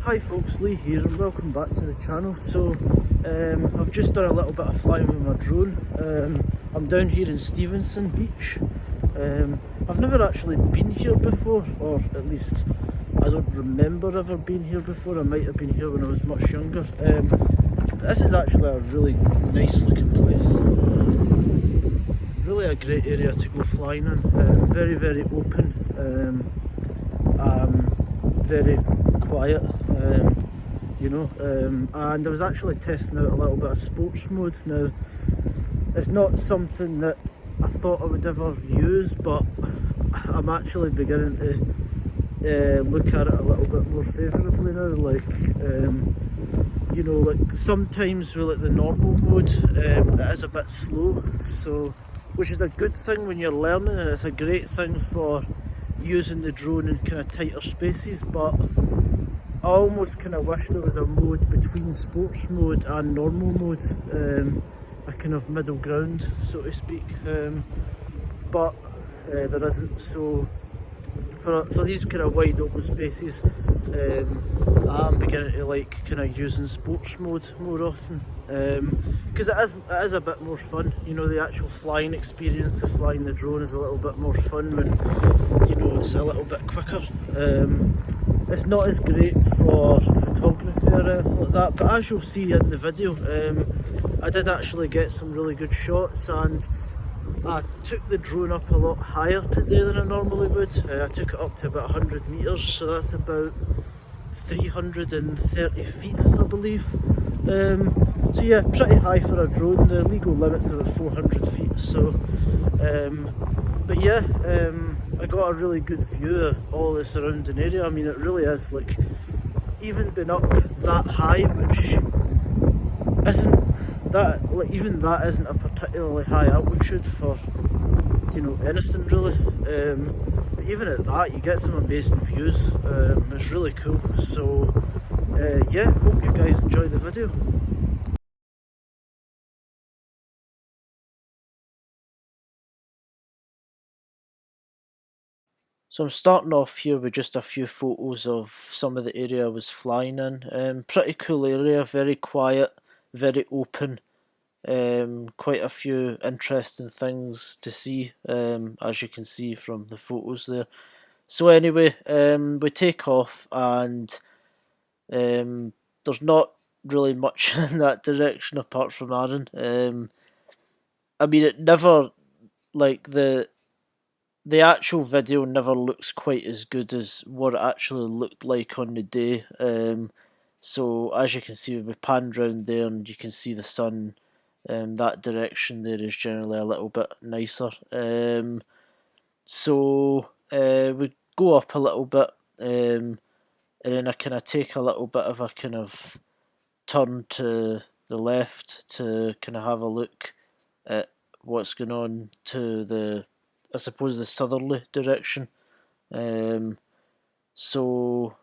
Hi folks, Lee here and welcome back to the channel. So I've just done a little bit of flying with my drone. I'm down here in Stevenston Beach. I've never actually been here before, or at least I don't remember ever being here before. I might have been here when I was much younger. But this is actually a really nice looking place. Really a great area to go flying in. Very, very open. Very quiet, and I was actually testing out a little bit of sports mode. Now, it's not something that I thought I would ever use, but I'm actually beginning to look at it a little bit more favourably now. Like sometimes with the normal mode, it is a bit slow, so which is a good thing when you're learning, and it's a great thing for using the drone in kind of tighter spaces. But I almost kind of wish there was a mode between sports mode and normal mode, a kind of middle ground, so to speak, but there isn't. So for these kind of wide open spaces, I'm beginning to like kind of using sports mode more often, because it is a bit more fun. The actual flying experience of flying the drone is a little bit more fun when it's a little bit quicker. It's not as great for photography or anything like that, but as you'll see in the video, I did actually get some really good shots, and I took the drone up a lot higher today than I normally would. I took it up to about 100 metres, so that's about 330 feet, I believe. So yeah, pretty high for a drone. The legal limits are at 400 feet, so but yeah, I got a really good view of all the surrounding area. I mean, it really is, like, even being up that high, which isn't that, like, even that isn't a particularly high altitude for anything really, but even at that you get some amazing views. It's really cool. So yeah, hope you guys enjoy the video. So I'm starting off here with just a few photos of some of the area I was flying in. Pretty cool area, very quiet, very open. Quite a few interesting things to see, as you can see from the photos there. So anyway, we take off, and there's not really much in that direction apart from Aaron. I mean, it never, like, the actual video never looks quite as good as what it actually looked like on the day. So as you can see, we panned round there and you can see the sun. That direction there is generally a little bit nicer. So we go up a little bit, and then I kind of take a little bit of a kind of turn to the left to kind of have a look at what's going on to the, I suppose, the southerly direction. So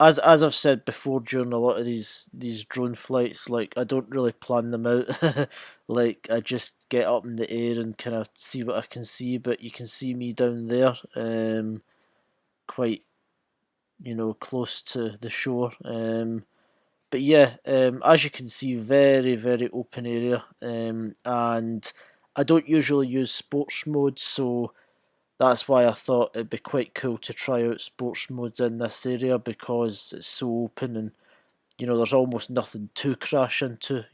as I've said before, during a lot of these drone flights, like, I don't really plan them out. Like, I just get up in the air and kind of see what I can see. But you can see me down there, quite close to the shore. But yeah, as you can see, very, very open area, and I don't usually use sports mode, so that's why I thought it'd be quite cool to try out sports mode in this area, because it's so open and there's almost nothing to crash into,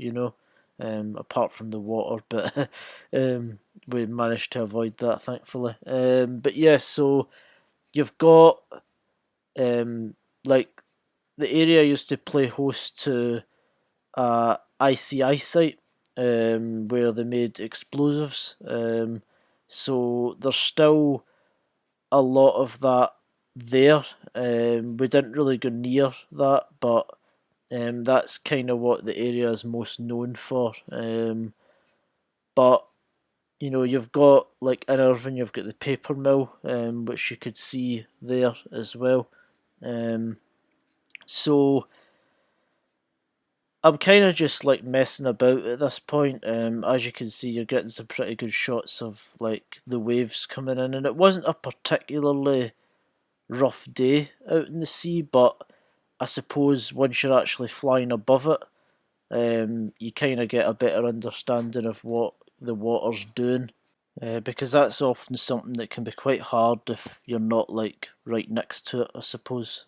apart from the water, but we managed to avoid that, thankfully. But yeah, so you've got like, the area used to play host to a ICI site, where they made explosives. So there's still a lot of that there. We didn't really go near that, but that's kind of what the area is most known for. But you've got, like, in Irvine, you've got the paper mill, which you could see there as well. So I'm kind of just like messing about at this point. As you can see, you're getting some pretty good shots of, like, the waves coming in, and it wasn't a particularly rough day out in the sea, but I suppose once you're actually flying above it, you kind of get a better understanding of what the water's doing. Because that's often something that can be quite hard if you're not like right next to it, I suppose.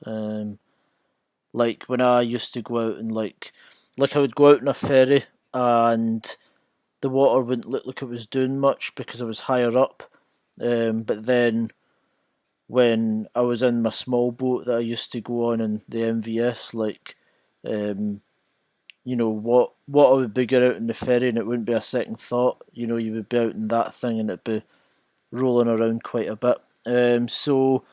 Like when I used to go out and like I would go out in a ferry and the water wouldn't look like it was doing much because I was higher up. But then when I was in my small boat that I used to go on in the MVS, um, what I would be going out in the ferry and it wouldn't be a second thought. You would be out in that thing and it'd be rolling around quite a bit. So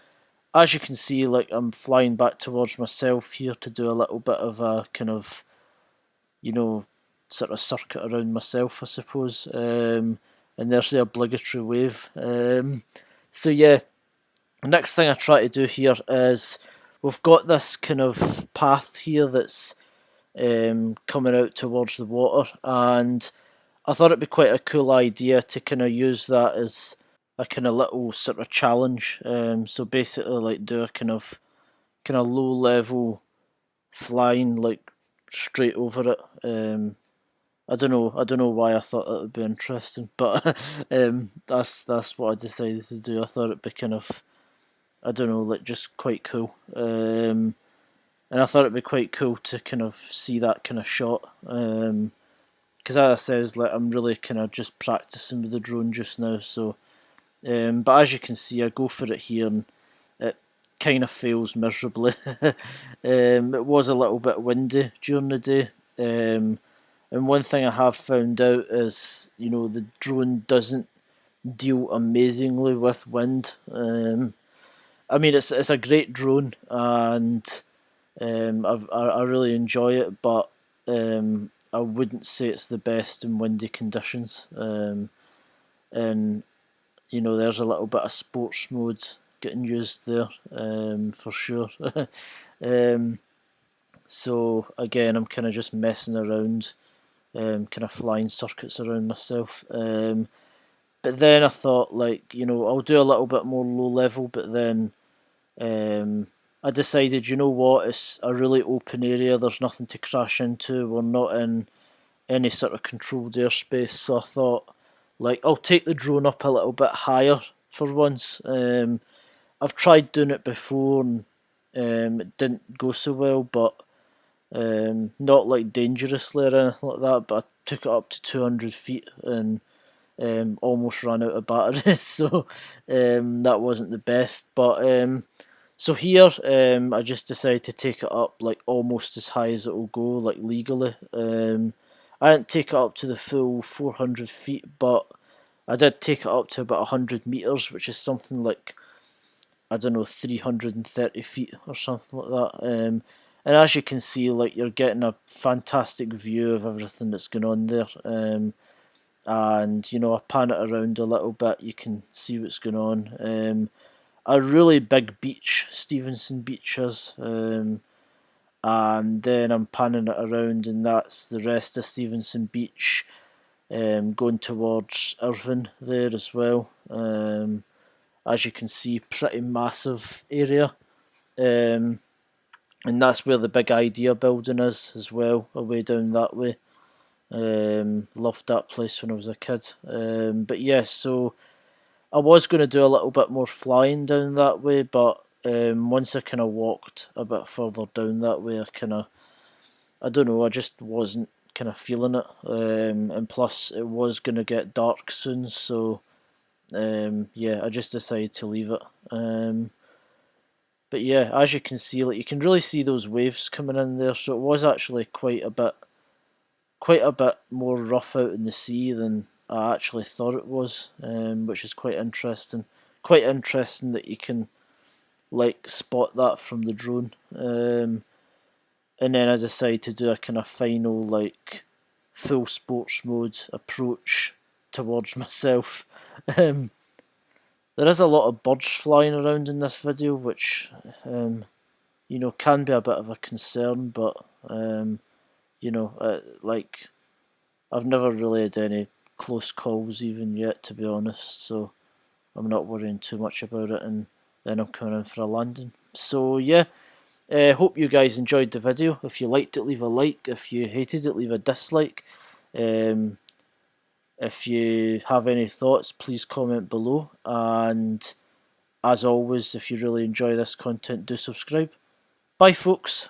as you can see, like I'm flying back towards myself here to do a little bit of a kind of, you know, sort of circuit around myself, I suppose. And there's the obligatory wave. So yeah, the next thing I try to do here is we've got this kind of path here that's coming out towards the water, and I thought it'd be quite a cool idea to kind of use that as a kind of little sort of challenge. So basically, like do a kind of low level flying like straight over it. I don't know why I thought that would be interesting, but that's what I decided to do. I thought it'd be kind of, I don't know, like just quite cool. And I thought it'd be quite cool to kind of see that kind of shot. Because as I says, like I'm really kind of just practicing with the drone just now. So, but as you can see, I go for it here and it kind of fails miserably. It was a little bit windy during the day. And one thing I have found out is, the drone doesn't deal amazingly with wind. I mean, it's a great drone, and I really enjoy it, but I wouldn't say it's the best in windy conditions. And there's a little bit of sports mode getting used there, for sure. um, so again, I'm kind of just messing around, kind of flying circuits around myself. But then I thought, like, I'll do a little bit more low level, but then I decided, you know what, it's a really open area, there's nothing to crash into, we're not in any sort of controlled airspace, so I thought, like, I'll take the drone up a little bit higher for once. I've tried doing it before and it didn't go so well, but not like dangerously or anything like that, but I took it up to 200 feet and almost ran out of battery, so that wasn't the best. But so here, I just decided to take it up like almost as high as it will go, like legally. I didn't take it up to the full 400 feet, but I did take it up to about 100 meters, which is something like, I don't know, 330 feet or something like that. And as you can see, like, you're getting a fantastic view of everything that's going on there. And I pan it around a little bit, you can see what's going on. A really big beach, Stevenston Beach is, and then I'm panning it around, and that's the rest of Stevenston Beach, going towards Irvine there as well. As you can see, pretty massive area, and that's where the big Idea building is as well, away down that way. Loved that place when I was a kid. But yeah, so I was going to do a little bit more flying down that way, but once I kind of walked a bit further down that way, I don't know, I just wasn't kind of feeling it. And plus, it was going to get dark soon, so yeah, I just decided to leave it. But yeah, as you can see, like, you can really see those waves coming in there, so it was actually quite a bit more rough out in the sea than I actually thought it was, which is quite interesting. Quite interesting that you can like spot that from the drone. And then I decided to do a kind of final like full sports mode approach towards myself. There is a lot of birds flying around in this video, which can be a bit of a concern, but like, I've never really had any close calls even yet, to be honest, so I'm not worrying too much about it, and then I'm coming in for a landing. So yeah, Hope you guys enjoyed the video. If you liked it, leave a like. If you hated it, leave a dislike. If you have any thoughts, please comment below. And as always, if you really enjoy this content, do subscribe. Bye, folks.